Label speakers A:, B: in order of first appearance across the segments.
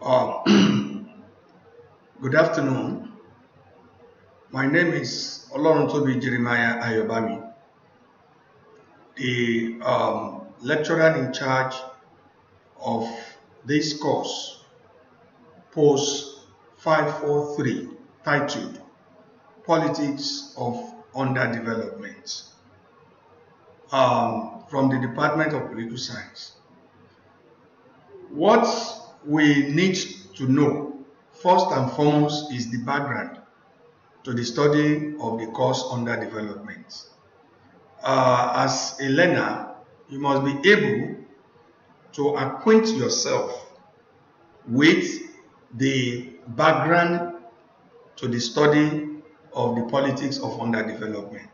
A: Uh, Good afternoon. My name is Oloruntobi Jeremiah Ayobami, the lecturer in charge of this course, Post 543, titled Politics of Underdevelopment, from the Department of Political Science. What we need to know, first and foremost, is the background to the study of the course Underdevelopment. As a learner, you must be able to acquaint yourself with the background to the study of the politics of underdevelopment.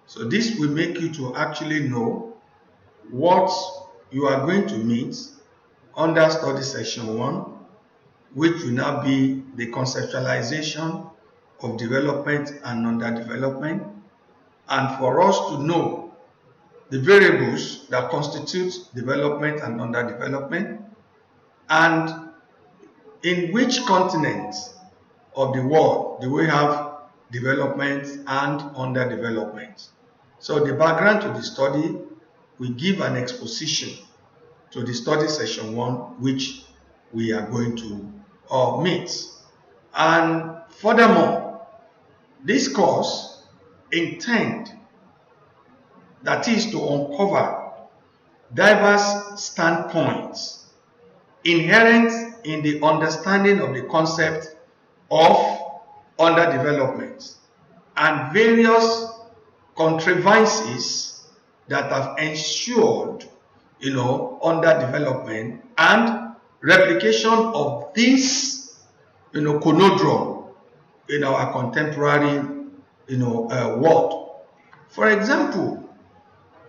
A: So this will make you to actually know what you are going to meet under study section 1, which will now be the conceptualization of development and underdevelopment, and for us to know the variables that constitute development and underdevelopment, and in which continent of the world do we have development and underdevelopment. So the background to the study will give an exposition to the study session 1, which we are going to meet. And furthermore, this course intends, that is, to uncover diverse standpoints inherent in the understanding of the concept of underdevelopment and various contrivances that have ensured, underdevelopment and replication of this, conundrum in our contemporary, world. For example,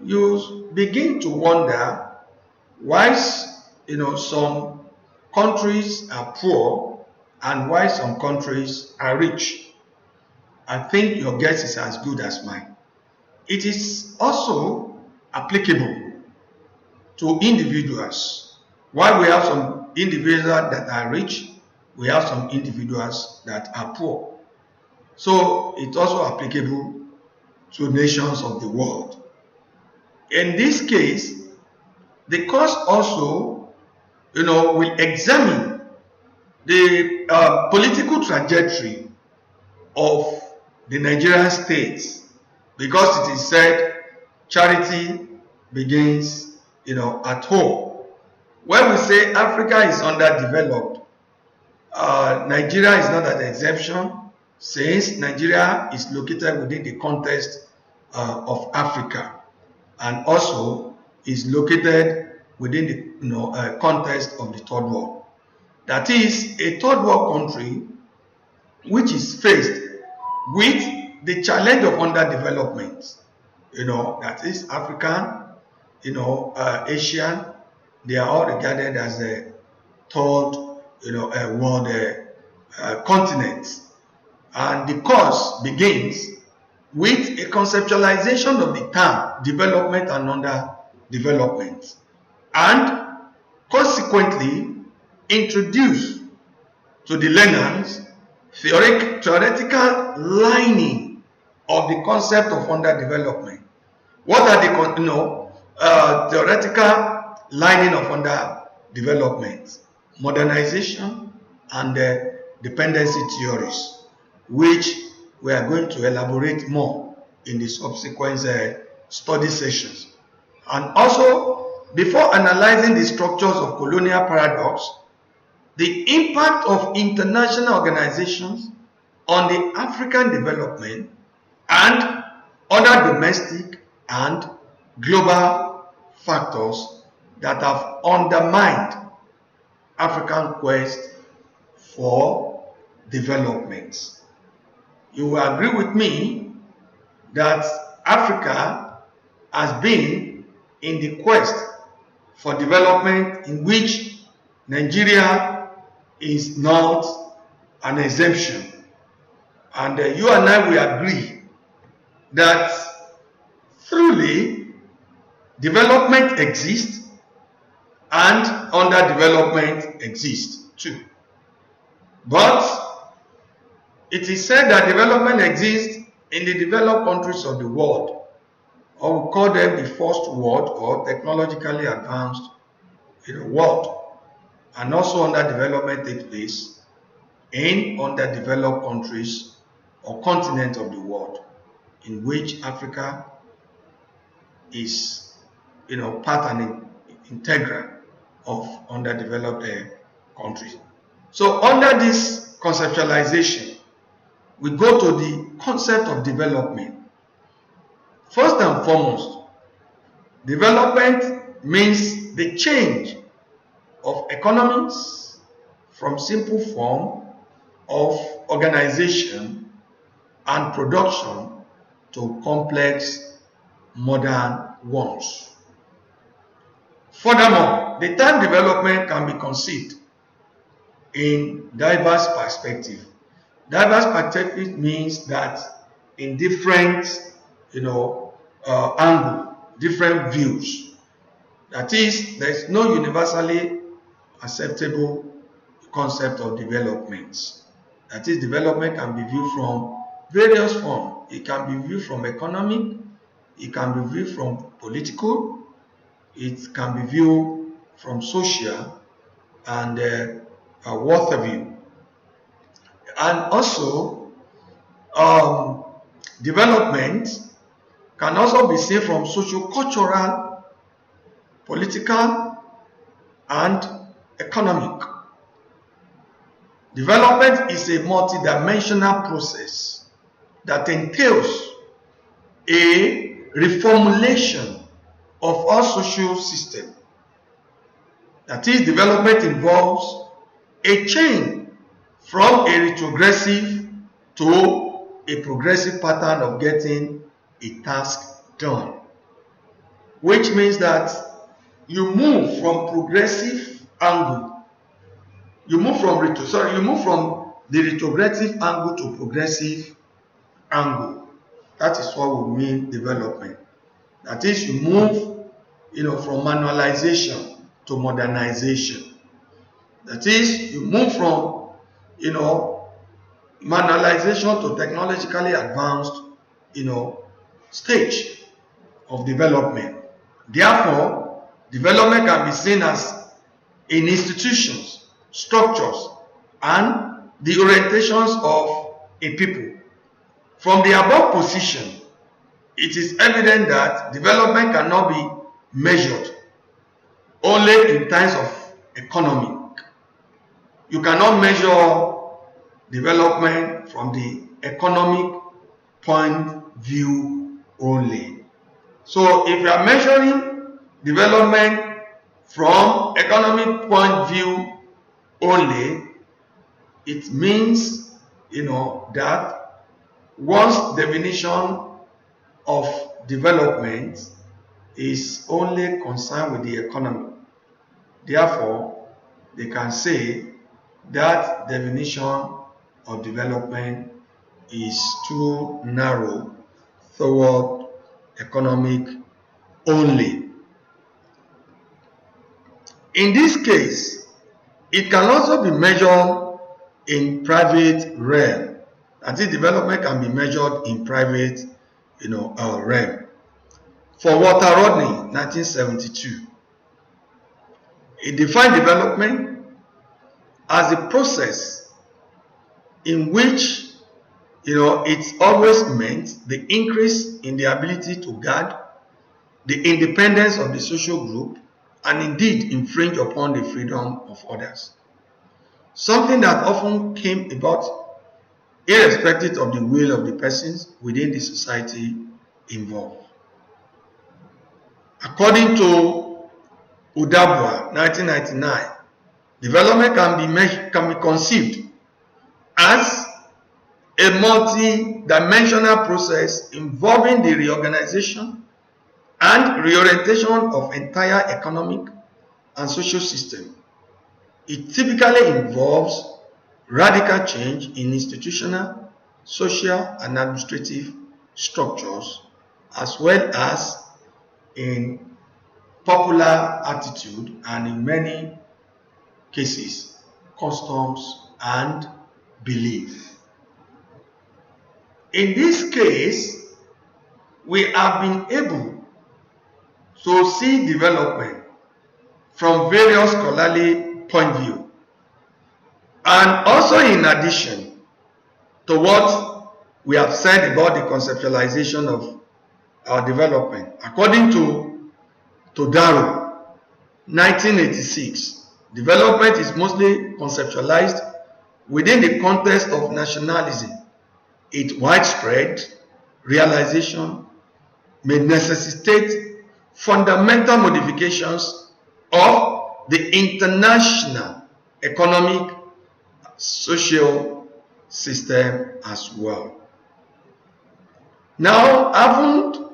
A: you begin to wonder why, some countries are poor and why some countries are rich. I think your guess is as good as mine. It is also applicable to individuals. While we have some individuals that are rich, we have some individuals that are poor. So it's also applicable to nations of the world. In this case, the course also, will examine the political trajectory of the Nigerian state, because it is said charity begins, at home. When we say Africa is underdeveloped, Nigeria is not an exception, since Nigeria is located within the context of Africa, and also is located within the context of the third world. That is a third world country which is faced with the challenge of underdevelopment. That is African, Asian, they are all regarded as a third, world continent. And the course begins with a conceptualization of the term development and underdevelopment, and consequently introduce to the learners theoretical lining of the concept of underdevelopment. What are the theoretical lining of underdevelopment? Modernization and dependency theories, which we are going to elaborate more in the subsequent study sessions. And also, before analyzing the structures of colonial paradox, the impact of international organizations on the African development and other domestic and global factors that have undermined African quest for development. You will agree with me that Africa has been in the quest for development, in which Nigeria is not an exemption. And you and I will agree that truly development exists and underdevelopment exists. too. But it is said that development exists in the developed countries of the world, or we call them the first world or technologically advanced world, and also underdevelopment takes place in underdeveloped countries or continent of the world, in which Africa is part and integral of underdeveloped countries. So under this conceptualization, we go to the concept of development. First and foremost, development means the change of economies from simple form of organization and production to complex modern ones. Furthermore, the term development can be conceived in diverse perspectives. Diverse perspective means that in different angle, different views. That is, there is no universally acceptable concept of development. That is, development can be viewed from various forms. It can be viewed from economic, it can be viewed from political, it can be viewed from social, and what have you. And also, development can also be seen from socio-cultural, political, and economic. Development is a multidimensional process that entails a reformulation of our social system. That is, development involves a change from a retrogressive to a progressive pattern of getting a task done, which means that you move from progressive angle, you move from the retrogressive angle to progressive angle. That is what we mean development. That is, you move from manualization to modernization. That is, you move from manualization to technologically advanced stage of development. Therefore, development can be seen as in institutions, structures, and the orientations of a people. From the above position, it is evident that development cannot be measured only in terms of economy. You cannot measure development from the economic point view only. So if you are measuring development from economic point view only, it means that one's definition of development is only concerned with the economy. Therefore, they can say that definition of development is too narrow toward economic only. In this case, it can also be measured in private realm. That is, development can be measured in private realm. For Walter Rodney, 1972, he defined development as a process in which it always meant the increase in the ability to guard the independence of the social group and indeed infringe upon the freedom of others. Something that often came about irrespective of the will of the persons within the society involved. According to Udabwa, 1999, development can be conceived as a multi-dimensional process involving the reorganization and reorientation of entire economic and social system. It typically involves radical change in institutional, social, and administrative structures, as well as in popular attitude and in many cases customs, and belief. In this case, we have been able to see development from various scholarly point of view, and also in addition to what we have said about the conceptualization of our development. According to Darrow, 1986, development is mostly conceptualized within the context of nationalism. Its widespread realization may necessitate fundamental modifications of the international economic social system as well. Now, having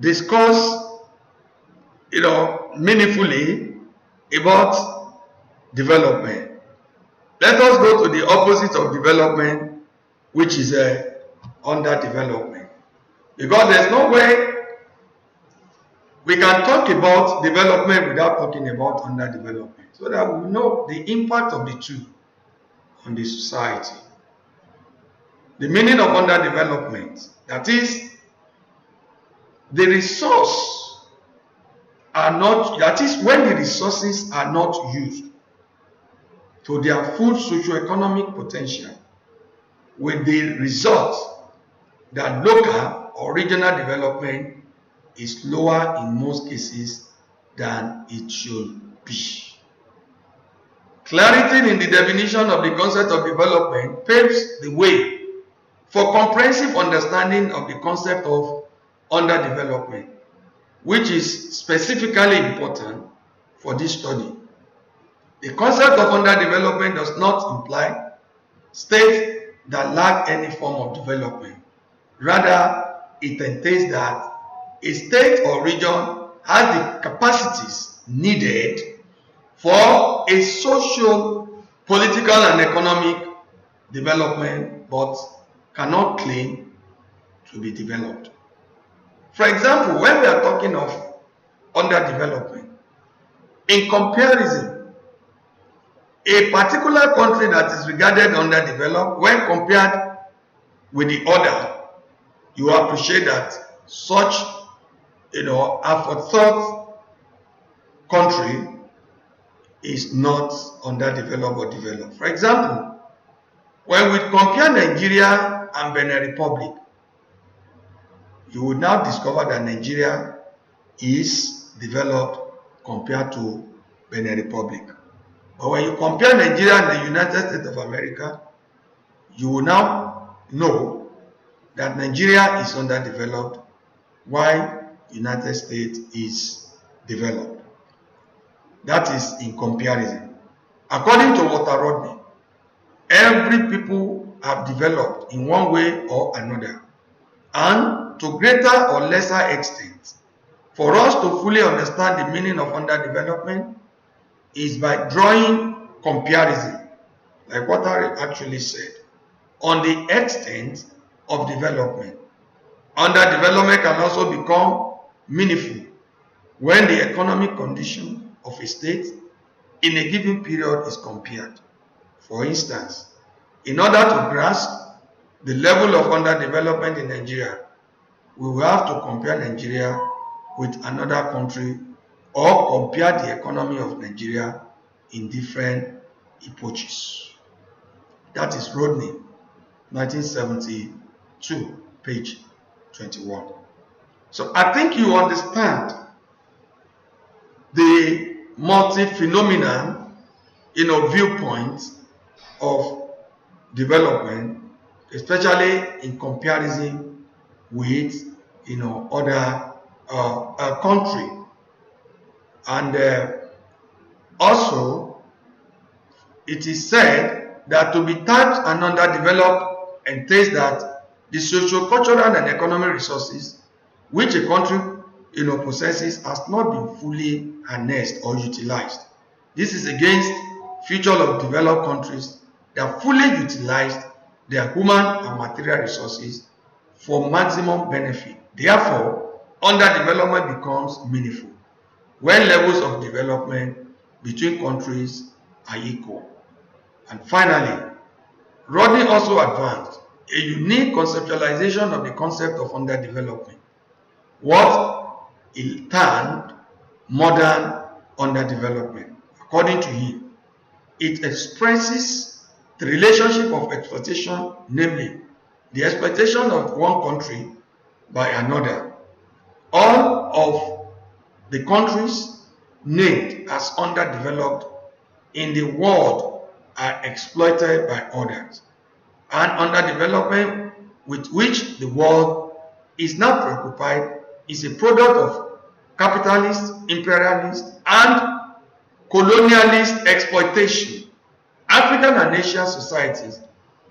A: discussed meaningfully about development, let us go to the opposite of development, which is underdevelopment. Because there's no way we can talk about development without talking about underdevelopment, so that we know the impact of the two on the society. The meaning of underdevelopment, that is, the resource are not, that is, when the resources are not used to their full socio-economic potential, with the result that local or regional development is lower in most cases than it should be. Clarity in the definition of the concept of development paves the way for comprehensive understanding of the concept of underdevelopment, which is specifically important for this study. The concept of underdevelopment does not imply states that lack any form of development. Rather, it entails that a state or region has the capacities needed for a social, political, and economic development, but cannot claim to be developed. For example, when we are talking of underdevelopment, in comparison, a particular country that is regarded underdeveloped, when compared with the other, you appreciate that such aforethought country is not underdeveloped or developed. For example, when we compare Nigeria and Benin Republic, you will now discover that Nigeria is developed compared to Benin Republic. But when you compare Nigeria and the United States of America, you will now know that Nigeria is underdeveloped while United States is developed. That is in comparison. According to Walter Rodney, every people have developed in one way or another, and to greater or lesser extent. For us to fully understand the meaning of underdevelopment is by drawing comparison, like what I actually said, on the extent of development. Underdevelopment can also become meaningful when the economic condition of a state in a given period is compared. For instance, in order to grasp the level of underdevelopment in Nigeria, we will have to compare Nigeria with another country or compare the economy of Nigeria in different epochs. That is Rodney, 1972, page 21. So I think you understand the multi-phenomenon, viewpoint of development, especially in comparison with, other country. And also, it is said that to be tagged and underdeveloped entails that the socio-cultural and economic resources which a country possesses has not been fully harnessed or utilized. This is against feature of developed countries that fully utilized their human and material resources for maximum benefit. Therefore, underdevelopment becomes meaningful when levels of development between countries are equal. And finally, Rodney also advanced a unique conceptualization of the concept of underdevelopment, what he termed modern underdevelopment. According to him, it expresses the relationship of exploitation, namely the exploitation of one country by another. All of the countries named as underdeveloped in the world are exploited by others, and underdevelopment with which the world is now preoccupied is a product of capitalist, imperialist, and colonialist exploitation. African and Asian societies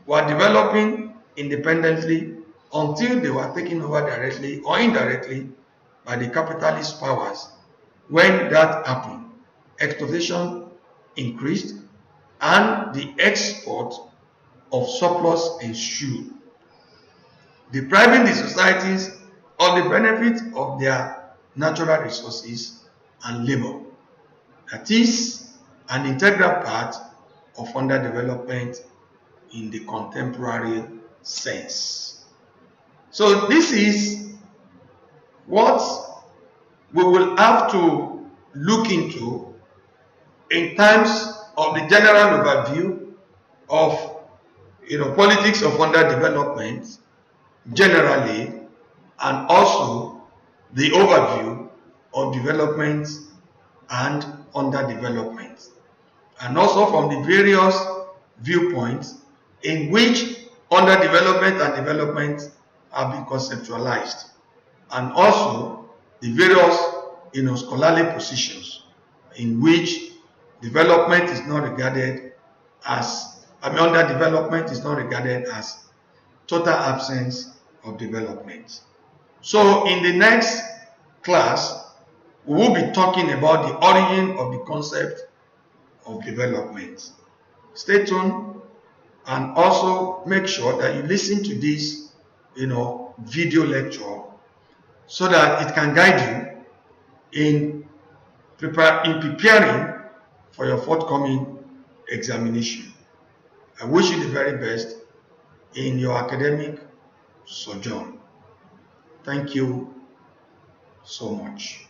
A: were developing independently until they were taken over directly or indirectly by the capitalist powers. When that happened, exploitation increased and the export of surplus ensued, depriving the societies of the benefit of their natural resources and labor. That is an integral part of underdevelopment in the contemporary sense. So this is what we will have to look into in terms of the general overview of politics of underdevelopment generally, and also the overview of development and underdevelopment, and also from the various viewpoints in which underdevelopment and development have been conceptualized, and also the various scholarly positions in which development is not regarded as underdevelopment is not regarded as total absence of development. So in the next class, we will be talking about the origin of the concept of development. Stay tuned, and also make sure that you listen to this video lecture so that it can guide you in preparing for your forthcoming examination. I wish you the very best in your academic sojourn. Thank you so much.